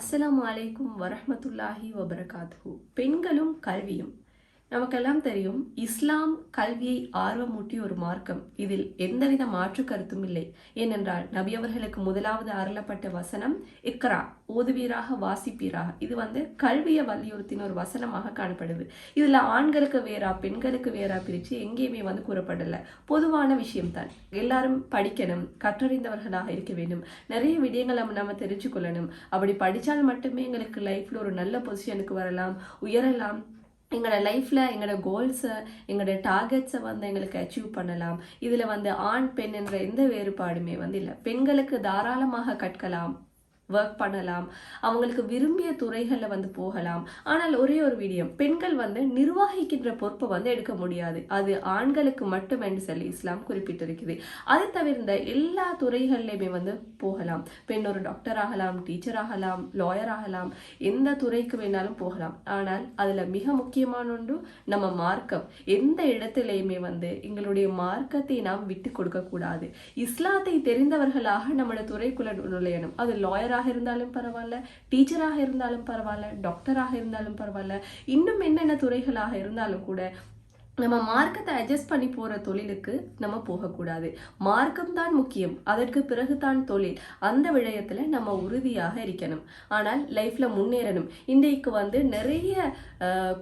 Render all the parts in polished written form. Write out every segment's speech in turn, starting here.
அஸ்ஸலாமு அலைக்கும் வரஹ்மத்துல்லாஹி வபரகாத்துஹு. பெண்களும் கல்வியும். நமக்கெல்லாம் தெரியும், இஸ்லாம் கல்வியை ஆர்வமூட்டிய ஒரு மார்க்கம். இதில் எந்தவித மாற்று கருத்தும் இல்லை. ஏனென்றால் நபி அவர்களுக்கு முதலாவது அருளப்பட்ட வசனம் இக்ரா, ஓதுவீராக வாசிப்பீராக. இது கல்வியை வலியுறுத்தின ஒரு வசனமாக காணப்படுது. இதுல ஆண்களுக்கு வேறா பெண்களுக்கு வேறா பிரிச்சு எங்கேயுமே கூறப்படல. பொதுவான விஷயம்தான். எல்லாரும் படிக்கணும், கற்றறிந்தவர்களாக இருக்க வேண்டும், நிறைய விடயங்களை நம்ம தெரிஞ்சு கொள்ளணும். அப்படி படிச்சால் மட்டுமே எங்களுக்கு லைஃப்ல ஒரு நல்ல பொசிஷனுக்கு வரலாம், உயரலாம். எங்களோட லைஃப்பில் எங்களோட கோல்ஸை, எங்களோட டார்கெட்ஸை எங்களுக்கு அச்சீவ் பண்ணலாம். இதில் ஆண் பெண் என்ற எந்த வேறுபாடுமே இல்லை. பெண்களுக்கு தாராளமாக கற்கலாம், ஒர்க் பண்ணலாம், அவங்களுக்கு விரும்பிய துறைகளில் போகலாம். ஆனால் ஒரே ஒரு விடயம், பெண்கள் நிர்வகிக்கின்ற பொறுப்பை எடுக்க முடியாது. அது ஆண்களுக்கு மட்டும் என்று சொல்லி இஸ்லாம் குறிப்பிட்டிருக்குது. அது தவிர்ந்த எல்லா துறைகள்லையுமே போகலாம். பெண் ஒரு டாக்டர் ஆகலாம், டீச்சர் ஆகலாம், லாயர் ஆகலாம், எந்த துறைக்கு வேணாலும் போகலாம். ஆனால் அதுல மிக முக்கியமான ஒன்று நம்ம மார்க்கம். எந்த இடத்திலையுமே எங்களுடைய மார்க்கத்தை நாம் விட்டு கொடுக்க கூடாது. இஸ்லாத்தை தெரிந்தவர்களாக நம்மளோட துறைக்குள்ள நுழையணும். அது லாயரா இருந்தாலும் பரவாயில்ல, டீச்சராக இருந்தாலும் பரவாயில்ல, டாக்டராக இருந்தாலும் பரவாயில்ல, இன்னும் என்னென்ன துறைகளாக இருந்தாலும் கூட நம்ம மார்க்கத்தை அட்ஜஸ்ட் பண்ணி போற தொழிலுக்கு நம்ம போகக்கூடாது. மார்க்கம் தான் முக்கியம், அதற்கு பிறகுதான் தொழில். அந்த விடயத்துல நம்ம உறுதியாக இருக்கணும். ஆனால் லைஃப்ல முன்னேறணும். இன்றைக்கு நிறைய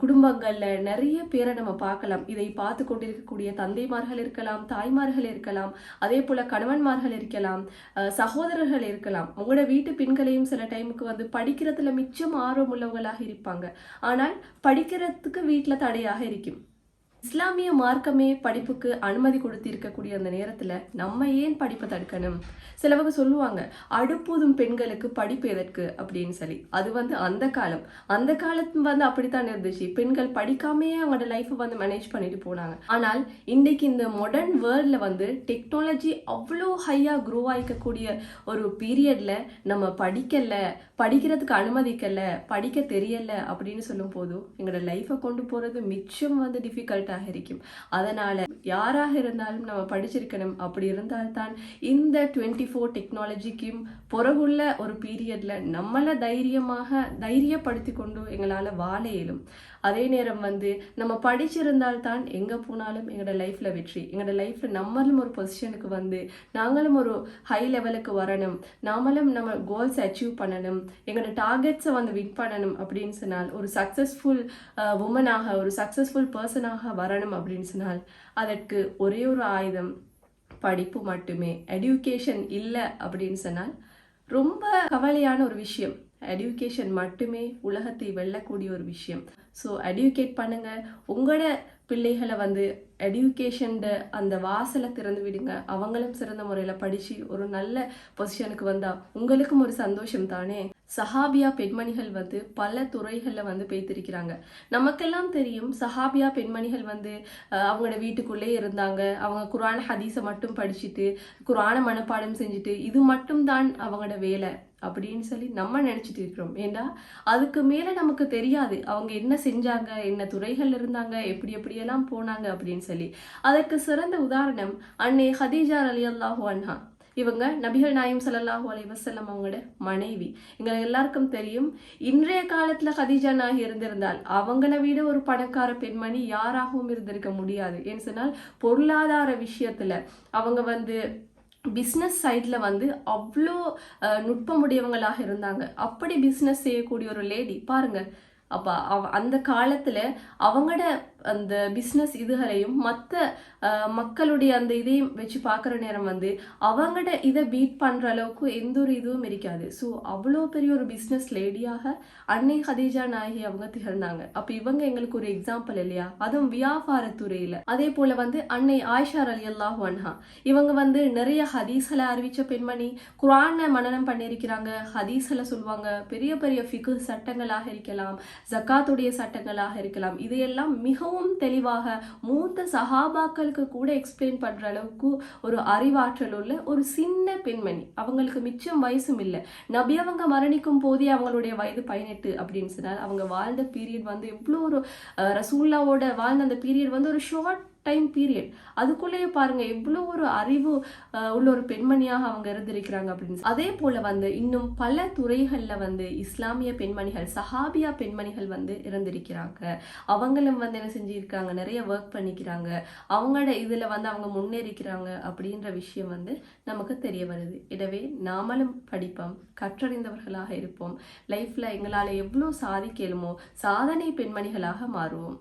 குடும்பங்கள்ல நிறைய பேரை நம்ம பார்க்கலாம். இதை பார்த்து கொண்டிருக்கக்கூடிய தந்தைமார்கள் இருக்கலாம், தாய்மார்கள் இருக்கலாம், அதே போல கணவன்மார்கள் இருக்கலாம், சகோதரர்கள் இருக்கலாம். உங்களோட வீட்டு பெண்களையும் சில டைமுக்கு படிக்கிறதுல மிச்சம் ஆர்வம் உள்ளவங்களாக இருப்பாங்க. ஆனால் படிக்கிறதுக்கு வீட்டுல தடையாக இருக்கும். இஸ்லாமிய மார்க்கமே படிப்புக்கு அனுமதி கொடுத்து இருக்கக்கூடிய அந்த நேரத்துல நம்ம ஏன் படிப்பை தடுக்கணும்? சிலவங்க சொல்லுவாங்க, அடுப்பூதும் பெண்களுக்கு படிப்பு எதற்கு அப்படின்னு சொல்லி. அது அந்த காலம், அந்த காலத்து அப்படித்தான் இருந்துச்சு. பெண்கள் படிக்காமையே அவங்களோட லைஃபை மேனேஜ் பண்ணிட்டு போனாங்க. ஆனால் இன்னைக்கு இந்த மாடர்ன் வேர்ல்ட்ல டெக்னாலஜி அவ்வளோ ஹையா க்ரோ ஆயிக்கக்கூடிய ஒரு பீரியட்ல நம்ம படிக்கிறதுக்கு அனுமதிக்கல, படிக்க தெரியல அப்படின்னு சொல்லும் போது எங்களோட லைஃபை கொண்டு போறது மிச்சம் டிஃபிகல்ட் இருக்கும். அதனால யாராக இருந்தாலும் நம்ம படிச்சிருக்கணும். அப்படி இருந்தால்தான் இந்த 24 டெக்னாலஜிக்கும் பிறகுள்ள ஒரு பீரியட்ல நம்மள தைரியப்படுத்தி கொண்டு எங்களால வாழ இயலும். அதே நேரம் நம்ம படிச்சிருந்தால்தான் எங்க போனாலும் எங்களோட லைஃப்ல வெற்றி. எங்களோட லைஃப்ல நம்மளும் ஒரு பொசிஷனுக்கு நாங்களும் ஒரு ஹை லெவலுக்கு வரணும், நாமளும் நம்ம கோல்ஸ் அச்சீவ் பண்ணணும், எங்களோட டார்கெட்ஸை வின் பண்ணணும் அப்படின்னு சொன்னால், ஒரு சக்சஸ்ஃபுல் உமனாக, ஒரு சக்சஸ்ஃபுல் பர்சனாக வரணும் அப்படின்னு சொன்னால் அதற்கு ஒரே ஒரு ஆயுதம் படிப்பு மட்டுமே. எடியூகேஷன் இல்லை அப்படின்னு சொன்னால் ரொம்ப கவலையான ஒரு விஷயம். எடியூகேஷன் மட்டுமே உலகத்தை வெல்லக்கூடிய ஒரு விஷயம். ஸோ எடியூகேட் பண்ணுங்க. உங்களோட பிள்ளைகளை எடியூகேஷன் அந்த வாசலை திறந்து விடுங்க. அவங்களும் சிறந்த முறையில் படித்து ஒரு நல்ல பொசிஷனுக்கு வந்தா உங்களுக்கும் ஒரு சந்தோஷம் தானே. சஹாபியா பெண்மணிகள் பல துறைகளில் பேய்த்திருக்கிறாங்க. நமக்கெல்லாம் தெரியும், சஹாபியா பெண்மணிகள் அவங்களோட வீட்டுக்குள்ளே இருந்தாங்க. அவங்க குர்ஆன் ஹதீஸை மட்டும் படிச்சுட்டு, குர்ஆனை மனப்பாடம் செஞ்சுட்டு, இது மட்டும் தான் அவங்களோட வேலை அப்படின்னு சொல்லி நம்ம நினைச்சிட்டு இருக்கிறோம். ஏண்டா அதுக்கு மேல நமக்கு தெரியாது அவங்க என்ன செஞ்சாங்க, என்ன துறைகள் இருந்தாங்க, எப்படியெல்லாம் போனாங்க அப்படின்னு சொல்லி. அதற்கு சிறந்த உதாரணம் அன்னை ஹதீஜா ரலியல்லாஹு அன்ஹா. இவங்க நபிகள் நாயம் ஸல்லல்லாஹு அலைஹி வஸல்லம் அவங்களோட மனைவி. எங்க எல்லாருக்கும் தெரியும், இன்றைய காலத்துல ஹதீஜா நாயகி இருந்திருந்தால் அவங்கள விட ஒரு பணக்கார பெண்மணி யாராகவும் இருந்திருக்க முடியாது. ஏன்னு சொன்னால் பொருளாதார விஷயத்துல அவங்க பிஸ்னஸ் சைடில் அவ்வளோ நுட்பமுடையவங்களாக இருந்தாங்க. அப்படி பிஸ்னஸ் செய்யக்கூடிய ஒரு லேடி பாருங்க. அப்போ அந்த காலத்தில் அவங்களோட அந்த பிஸ்னஸ் இதுகளையும் மற்ற மக்களுடைய அந்த இதையும் வச்சு பார்க்குற நேரம் அவங்களோட இதை பீட் பண்ணுற அளவுக்கு எந்த ஒரு இதுவும் இருக்காது. ஸோ அவ்வளோ பெரிய ஒரு பிஸ்னஸ் லேடியாக அன்னை ஹதீஜா நாயகி அவங்க திகழ்ந்தாங்க. அப்போ இவங்க எங்களுக்கு ஒரு எக்ஸாம்பிள் இல்லையா? அதுவும் வியாபாரத்துறையில். அதே போல் அன்னை ஆயிஷா ரலியல்லாஹு அன்ஹா. இவங்க நிறைய ஹதீஸ்களை அறிவித்த பெண்மணி. குர்ஆனை மனனம் பண்ணியிருக்கிறாங்க. ஹதீஸ்களை சொல்லுவாங்க. பெரிய பெரிய ஃபிக்ஹ் சட்டங்களாக இருக்கலாம், ஜக்காத்துடைய சட்டங்களாக இருக்கலாம். இதையெல்லாம் மிகவும் தெளிவாக மூத்த சஹாபாக்களுக்கு கூட எக்ஸ்பிளைன் பண்ற அளவுக்கு ஒரு அறிவாற்றல் உள்ள ஒரு சின்ன பெண்மணி. அவங்களுக்கு மிச்சம் வயசும் இல்லை. நபி அவங்க மரணிக்கும் போதே அவங்களுடைய வயது 18 அப்படின்னு சொன்னால் அவங்க வாழ்ந்த பீரியட் எவ்வளோ ஒரு ரசூல்லாவோட வாழ்ந்த அந்த பீரியட் ஒரு ஷார்ட் டைம் பீரியட். அதுக்குள்ளேயே பாருங்க எவ்வளோ ஒரு அறிவு உள்ள ஒரு பெண்மணியாக அவங்க இருந்திருக்கிறாங்க அப்படின்னு. அதே போல வந்து இன்னும் பல துறைகள்ல வந்து இஸ்லாமிய பெண்மணிகள், சஹாபியா பெண்மணிகள் வந்து இருந்திருக்கிறாங்க. அவங்களும் வந்து என்ன செஞ்சிருக்காங்க, நிறைய ஒர்க் பண்ணிக்கிறாங்க. அவங்களோட இதுல வந்து அவங்க முன்னேறிக்கிறாங்க அப்படின்ற விஷயம் வந்து நமக்கு தெரிய வருது. எனவே நாமளும் படிப்போம், கற்றறிந்தவர்களாக இருப்போம். லைஃப்ல எங்களால எவ்வளோ சாதிக்கலுமோ சாதனை பெண்மணிகளாக மாறுவோம்.